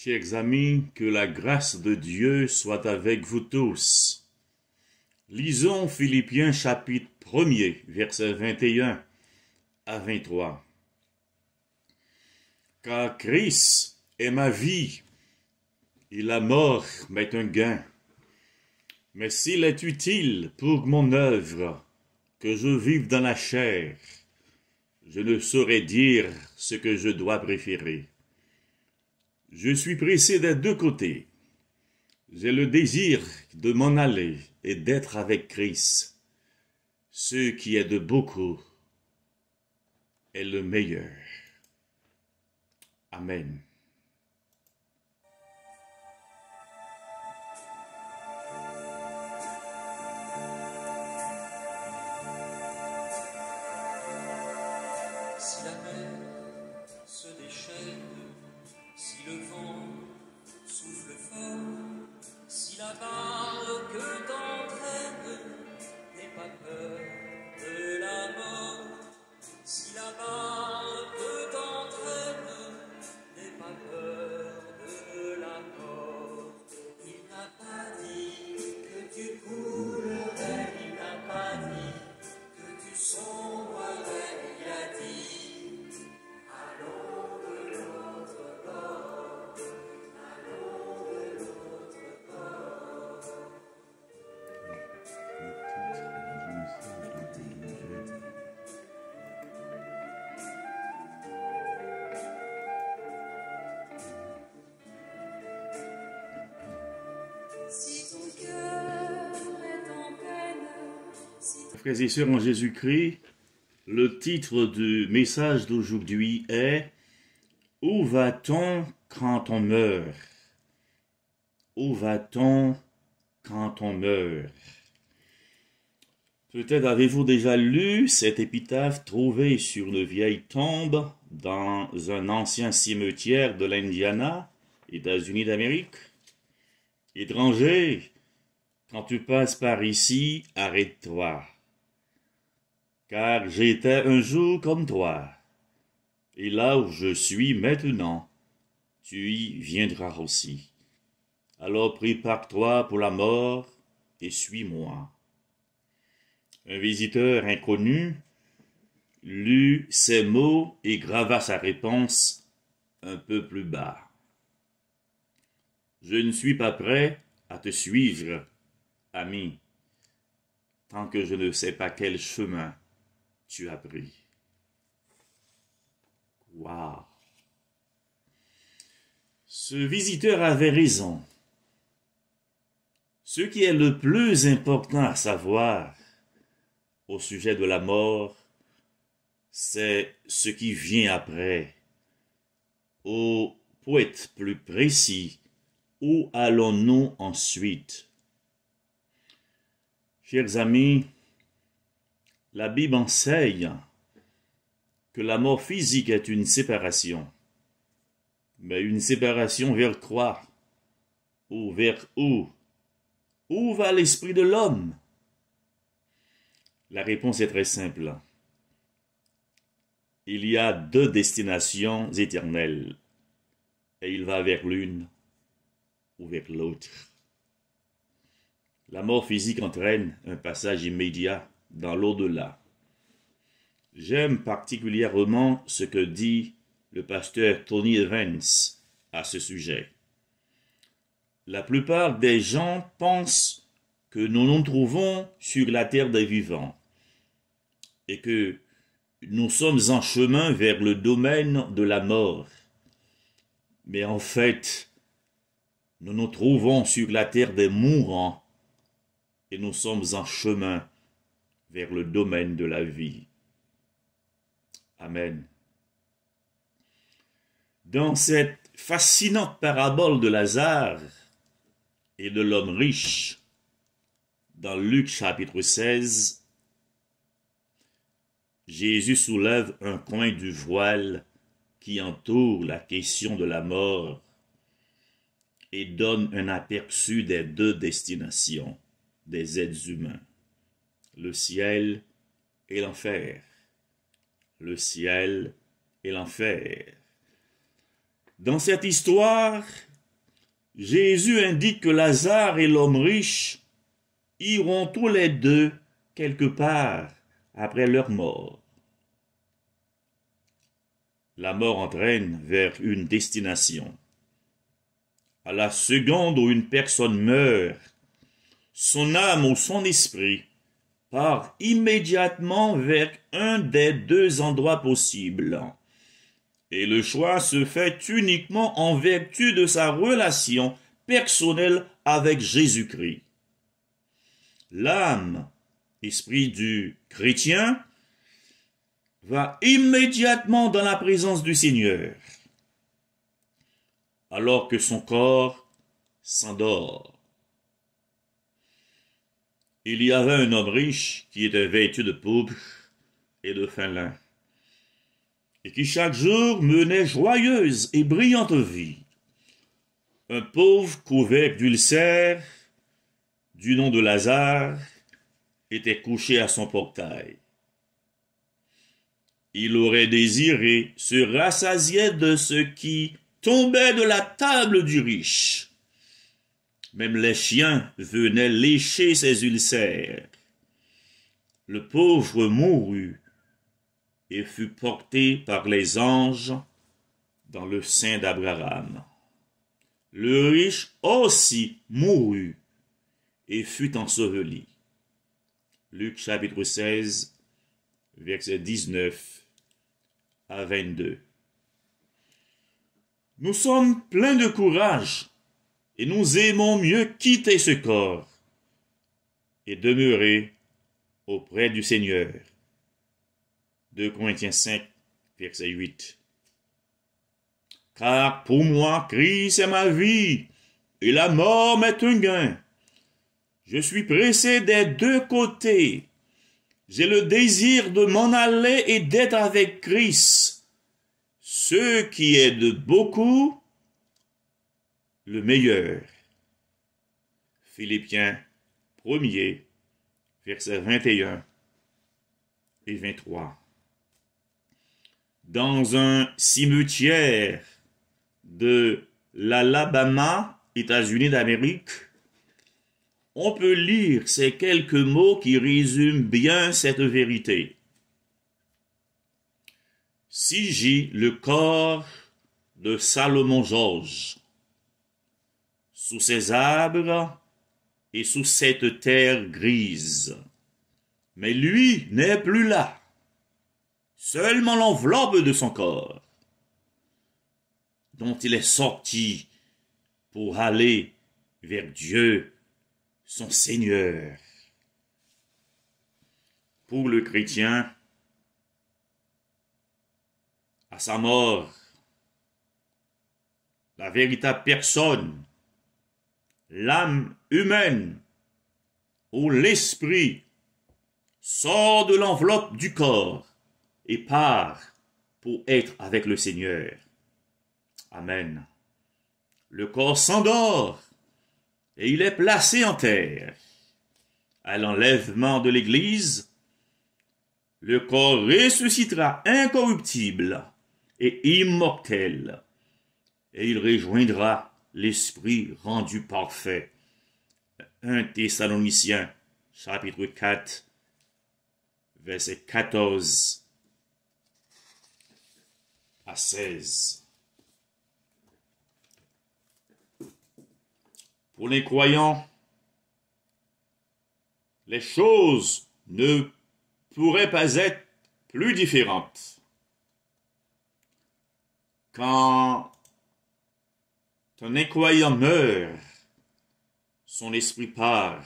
Chers amis, que la grâce de Dieu soit avec vous tous. Lisons Philippiens chapitre 1er, versets 21 à 23. Car Christ est ma vie, et la mort m'est un gain. Mais s'il est utile pour mon œuvre que je vive dans la chair, je ne saurais dire ce que je dois préférer. Je suis pressé des deux côtés. J'ai le désir de m'en aller et d'être avec Christ. Ce qui est de beaucoup est le meilleur. Amen. Si la mer se déchaîne, si le vent souffle fort, si la barque t'entraîne, n'aie pas peur de la mort. Si la barque t'entraîne, n'aie pas peur de la mort. Il n'a pas dit que tu coulerais, il n'a pas dit que tu sombrerais, il a dit allons de l'autre bord, allons de l'autre bord. Si ton cœur est en peine, si Frères et sœurs en Jésus-Christ, le titre du message d'aujourd'hui est « Où va-t-on quand on meurt ?» Où va-t-on quand on meurt? Peut-être avez-vous déjà lu cette épitaphe trouvée sur une vieille tombe dans un ancien cimetière de l'Indiana, États-Unis d'Amérique. Étranger, quand tu passes par ici, arrête-toi, car j'étais un jour comme toi, et là où je suis maintenant, tu y viendras aussi. Alors prépare-toi pour la mort et suis-moi. Un visiteur inconnu lut ces mots et grava sa réponse un peu plus bas. Je ne suis pas prêt à te suivre, ami, tant que je ne sais pas quel chemin tu as pris. Waouh! Ce visiteur avait raison. Ce qui est le plus important à savoir au sujet de la mort, c'est ce qui vient après. Pour être plus précis, où allons-nous ensuite? Chers amis, la Bible enseigne que la mort physique est une séparation. Mais une séparation vers quoi? Ou vers où? Où va l'esprit de l'homme? La réponse est très simple. Il y a deux destinations éternelles, et il va vers l'une ou vers l'autre. La mort physique entraîne un passage immédiat dans l'au-delà. J'aime particulièrement ce que dit le pasteur Tony Evans à ce sujet. La plupart des gens pensent que nous nous trouvons sur la terre des vivants et que nous sommes en chemin vers le domaine de la mort. Mais en fait, nous nous trouvons sur la terre des mourants et nous sommes en chemin vers le domaine de la vie. Amen. Dans cette fascinante parabole de Lazare et de l'homme riche, dans Luc chapitre 16, Jésus soulève un coin du voile qui entoure la question de la mort et donne un aperçu des deux destinations des êtres humains, le ciel et l'enfer. Le ciel et l'enfer. Dans cette histoire, Jésus indique que Lazare et l'homme riche iront tous les deux quelque part après leur mort. La mort entraîne vers une destination. À la seconde où une personne meurt, son âme ou son esprit part immédiatement vers un des deux endroits possibles. Et le choix se fait uniquement en vertu de sa relation personnelle avec Jésus-Christ. L'âme, esprit du chrétien, va immédiatement dans la présence du Seigneur, alors que son corps s'endort. Il y avait un homme riche qui était vêtu de pourpre et de fin lin, et qui chaque jour menait joyeuse et brillante vie. Un pauvre couvert d'ulcères, du nom de Lazare, était couché à son portail. Il aurait désiré se rassasier de ce qui tombait de la table du riche. Même les chiens venaient lécher ses ulcères. Le pauvre mourut et fut porté par les anges dans le sein d'Abraham. Le riche aussi mourut et fut enseveli. Luc chapitre 16, versets 19 à 22. Nous sommes pleins de courage et nous aimons mieux quitter ce corps et demeurer auprès du Seigneur. 2 Corinthiens 5, verset 8. Car pour moi, Christ est ma vie, et la mort m'est un gain. Je suis pressé des deux côtés. J'ai le désir de m'en aller et d'être avec Christ, ce qui est de beaucoup le meilleur. Philippiens 1er, versets 21 et 23. Dans un cimetière de l'Alabama, États-Unis d'Amérique, on peut lire ces quelques mots qui résument bien cette vérité. Si j'ai le corps de Salomon Georges, sous ces arbres et sous cette terre grise, mais lui n'est plus là, seulement l'enveloppe de son corps, dont il est sorti pour aller vers Dieu, son Seigneur. Pour le chrétien, à sa mort, la véritable personne, l'âme humaine ou l'esprit sort de l'enveloppe du corps et part pour être avec le Seigneur. Amen. Le corps s'endort et il est placé en terre. À l'enlèvement de l'Église, le corps ressuscitera incorruptible et immortel, et il rejoindra l'esprit rendu parfait. 1 Thessaloniciens, chapitre 4, versets 14 à 16. Pour les croyants, les choses ne pourraient pas être plus différentes. Quand un incroyant meurt, son esprit part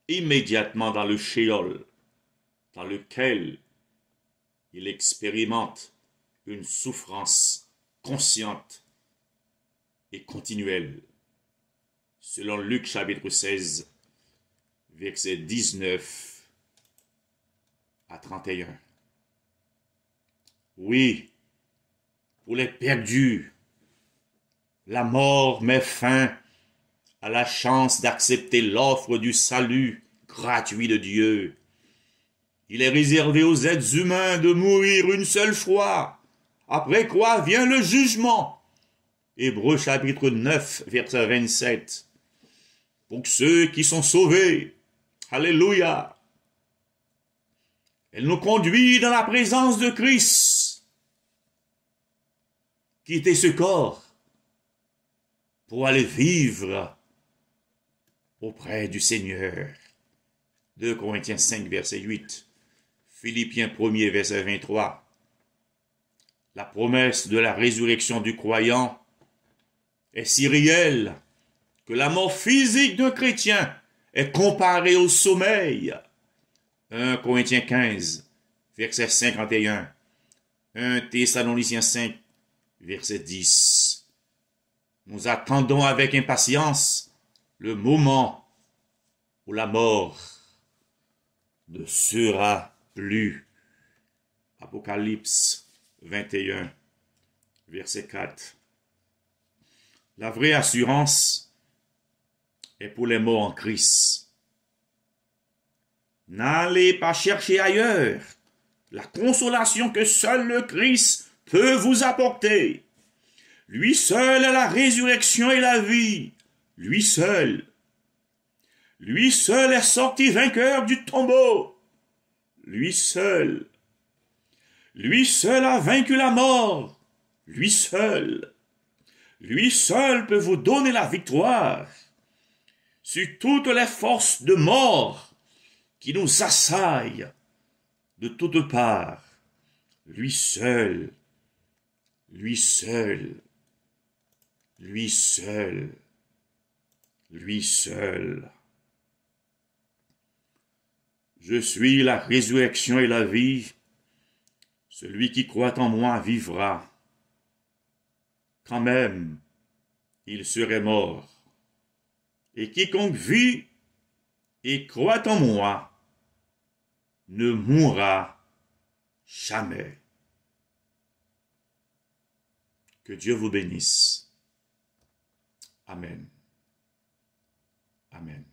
immédiatement dans le shéol, dans lequel il expérimente une souffrance consciente et continuelle. Selon Luc chapitre 16, versets 19 à 31. Oui, pour les perdus, la mort met fin à la chance d'accepter l'offre du salut gratuit de Dieu. Il est réservé aux êtres humains de mourir une seule fois, après quoi vient le jugement. Hébreux chapitre 9, verset 27. Pour ceux qui sont sauvés, alléluia, elle nous conduit dans la présence de Christ, qui était ce corps, pour aller vivre auprès du Seigneur. 2 Corinthiens 5, verset 8. Philippiens 1, verset 23. La promesse de la résurrection du croyant est si réelle que la mort physique d'un chrétien est comparée au sommeil. 1 Corinthiens 15, verset 51. 1 Thessaloniciens 5, verset 10. Nous attendons avec impatience le moment où la mort ne sera plus. Apocalypse 21, verset 4. La vraie assurance est pour les morts en Christ. N'allez pas chercher ailleurs la consolation que seul le Christ peut vous apporter. Lui seul est la résurrection et la vie. Lui seul. Lui seul est sorti vainqueur du tombeau. Lui seul. Lui seul a vaincu la mort. Lui seul. Lui seul peut vous donner la victoire sur toutes les forces de mort qui nous assaillent de toutes parts. Lui seul. Lui seul. Lui seul. Lui seul. Je suis la résurrection et la vie. Celui qui croit en moi vivra. Quand même, il serait mort. Et quiconque vit et croit en moi ne mourra jamais. Que Dieu vous bénisse. Amen. Amen.